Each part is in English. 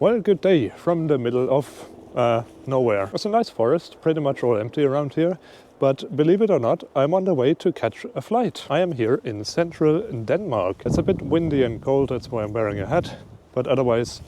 Well, good day from the middle of nowhere. It's a nice forest, pretty much all empty around here. But believe it or not, I'm on the way to catch a flight. I am here in central Denmark. It's a bit windy and cold, that's why I'm wearing a hat. But otherwise,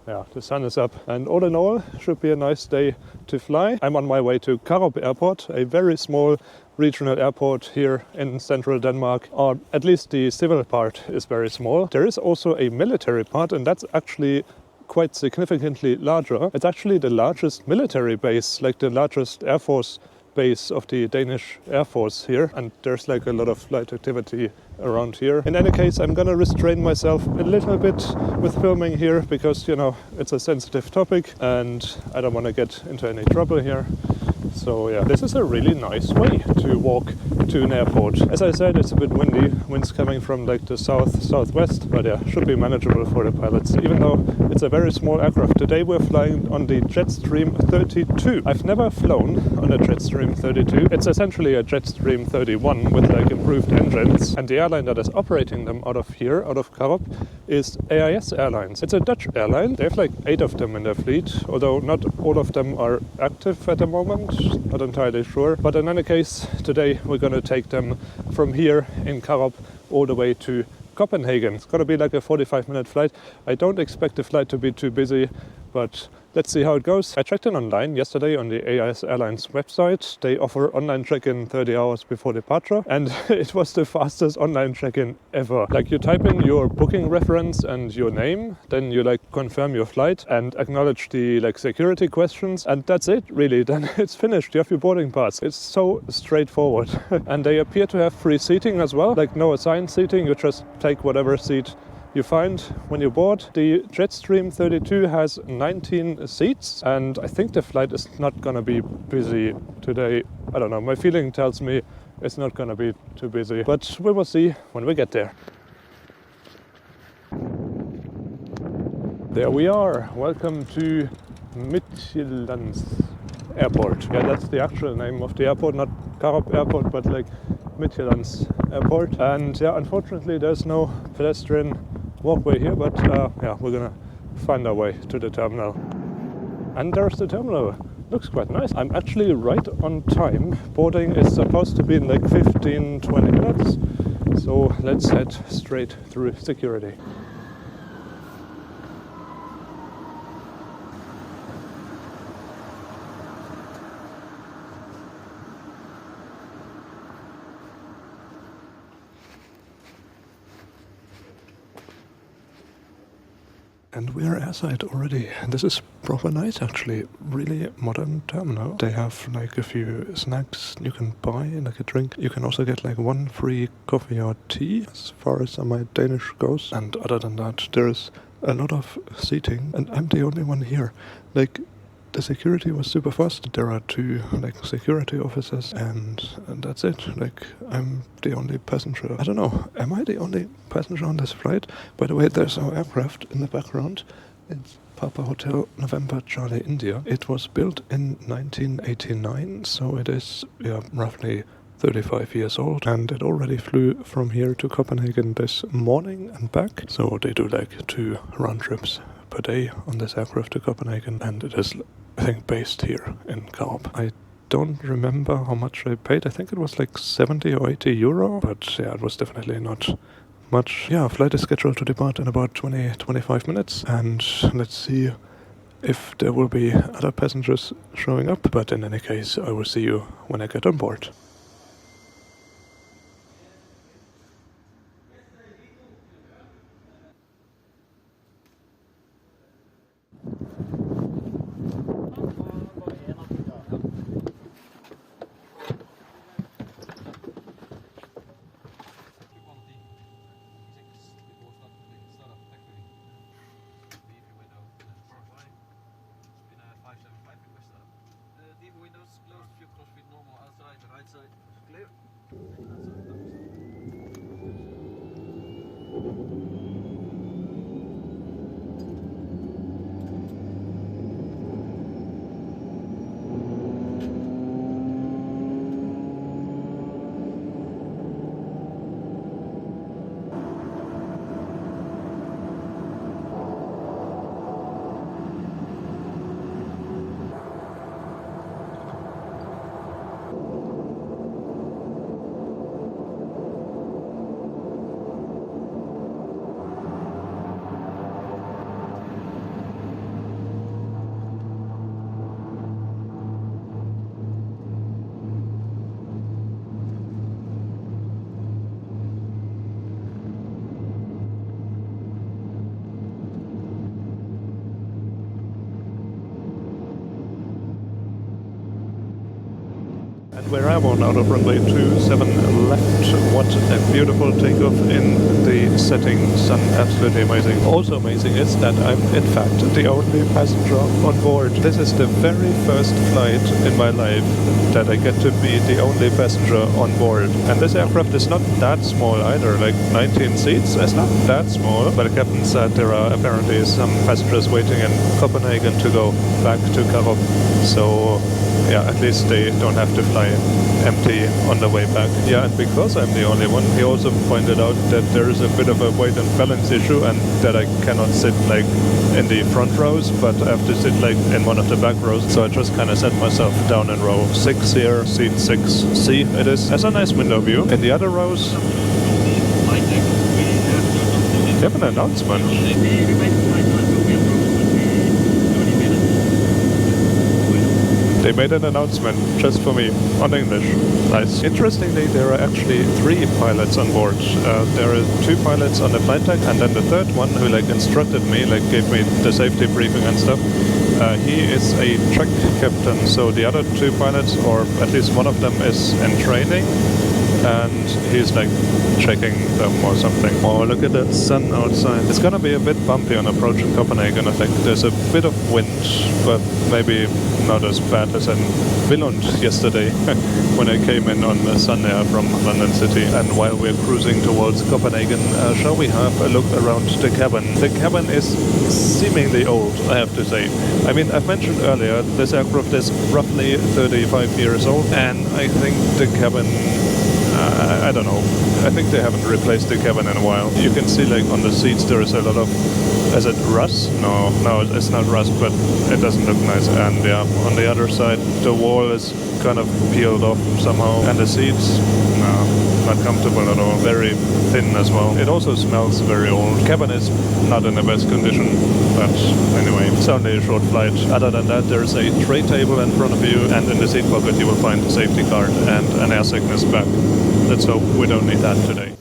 yeah, the sun is up. And all in all, should be a nice day to fly. I'm on my way to Karup Airport, a very small regional airport here in central Denmark. Or at least the civil part is very small. There is also a military part, and that's actually quite significantly larger. It's actually the largest military base, like the largest Air Force base of the Danish Air Force here, and there's like a lot of flight activity around here. In any case, I'm gonna restrain myself a little bit with filming here because, you know, it's a sensitive topic and I don't want to get into any trouble here. So yeah, this is a really nice way to walk to an airport. As I said, it's a bit windy. Wind's coming from like the southwest, but yeah, should be manageable for the pilots, even though it's a very small aircraft. Today we're flying on the Jetstream 32. I've never flown on a Jetstream 32. It's essentially a Jetstream 31 with like improved engines, and the airline that is operating them out of here, out of Karup, is AIS Airlines. It's a Dutch airline. They have like 8 of them in their fleet, although not all of them are active at the moment. Not entirely sure. But in any case, today we're going to take them from here in Karup all the way to Copenhagen. It's going to be like a 45-minute flight. I don't expect the flight to be too busy, but let's see how it goes. I checked in online yesterday on the AIS Airlines website. They offer online check-in 30 hours before departure, and it was the fastest online check-in ever. Like, you type in your booking reference and your name, then you like confirm your flight and acknowledge the like security questions, and that's it really. Then it's finished. You have your boarding pass. It's so straightforward. And they appear to have free seating as well, like no assigned seating. You just take whatever seat you find when you board. The Jetstream 32 has 19 seats, and I think the flight is not gonna be busy today. I don't know, my feeling tells me it's not gonna be too busy, but we will see when we get there. There we are. Welcome to Midtjyllands Airport. Yeah, that's the actual name of the airport, not Karup Airport, but like Midtjyllands Airport. And yeah, unfortunately there's no pedestrian walkway here, but yeah, we're gonna find our way to the terminal. And there's the terminal. Looks quite nice. I'm actually right on time. Boarding is supposed to be in like 15-20 minutes. So let's head straight through security. And we're airside already. This is proper nice actually. Really modern terminal. They have like a few snacks you can buy, like a drink. You can also get like 1 free coffee or tea as far as my Danish goes. And other than that, there's a lot of seating and I'm the only one here. Like, the security was super fast. There are 2 like security officers and that's it. Like, I'm the only passenger. I don't know, am I the only passenger on this flight? By the way, there's our aircraft in the background. It's Papa Hotel November Charlie India. It was built in 1989, so it is roughly 35 years old, and it already flew from here to Copenhagen this morning and back. So they do like 2 round trips per day on this aircraft to Copenhagen, and it is, I think, based here in Karup. I don't remember how much I paid. I think it was like 70 or 80 euro, but yeah, it was definitely not much. Yeah, flight is scheduled to depart in about 20-25 minutes, and let's see if there will be other passengers showing up. But in any case, I will see you when I get on board. And we're airborne out of runway 27 left. What a beautiful takeoff in the setting sun. Absolutely amazing. Also amazing is that I'm in fact the only passenger on board. This is the very first flight in my life that I get to be the only passenger on board. And this aircraft is not that small either, like 19 seats. It's not that small, but the captain said there are apparently some passengers waiting in Copenhagen to go back to Karup. So yeah, at least they don't have to fly empty on the way back. Yeah, and because I'm the only one, he also pointed out that there is a bit of a weight and balance issue and that I cannot sit like in the front rows, but I have to sit like in one of the back rows. So I just kind of set myself down in row 6 here, seat 6C it is. Has a nice window view. In the other rows, they have an announcement. They made an announcement just for me on English. Nice. Interestingly, there are actually 3 pilots on board. There are 2 pilots on the flight deck, and then the third one who like instructed me, like gave me the safety briefing and stuff. He is a track captain, so the other 2 pilots, or at least one of them, is in training. And he's like checking them or something. Oh, look at the sun outside. It's gonna be a bit bumpy on approaching Copenhagen, I think. There's a bit of wind, but maybe not as bad as in Billund yesterday when I came in on Sunair from London City. And while we're cruising towards Copenhagen, shall we have a look around the cabin? The cabin is seemingly old, I have to say. I mean, I've mentioned earlier, this aircraft is roughly 35 years old, and I think the cabin, I don't know. I think they haven't replaced the cabin in a while. You can see like on the seats there is a lot of... Is it rust? No, it's not rust, but it doesn't look nice. And yeah, on the other side, the wall is kind of peeled off somehow. And the seats, no, not comfortable at all. Very thin as well. It also smells very old. Cabin is not in the best condition, but anyway, it's only a short flight. Other than that, there's a tray table in front of you, and in the seat pocket you will find a safety card and an air sickness bag. Let's hope we don't need that today.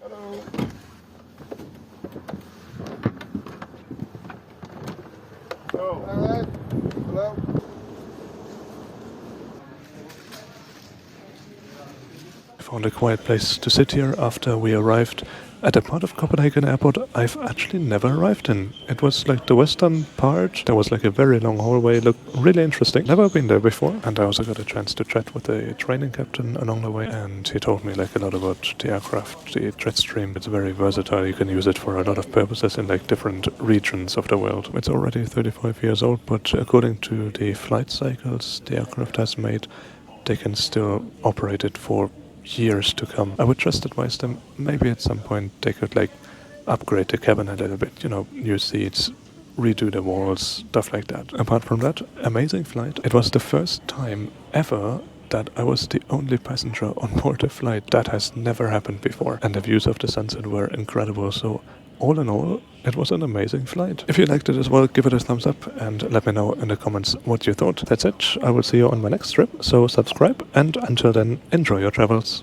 Hello. I found a quiet place to sit here after we arrived at a part of Copenhagen Airport I've actually never arrived in. It was like the western part. There was like a very long hallway. Looked really interesting. Never been there before. And I also got a chance to chat with the training captain along the way. And he told me like a lot about the aircraft, the Jetstream. It's very versatile. You can use it for a lot of purposes in like different regions of the world. It's already 35 years old, but according to the flight cycles the aircraft has made, they can still operate it for years to come. I would just advise them maybe at some point they could like upgrade the cabin a little bit, you know, new seats, redo the walls, stuff like that. Apart from that, amazing flight. It was the first time ever that I was the only passenger on board a flight. That has never happened before. And the views of the sunset were incredible. So all in all, it was an amazing flight. If you liked it as well, give it a thumbs up and let me know in the comments what you thought. That's it. I will see you on my next trip. So subscribe, and until then, enjoy your travels.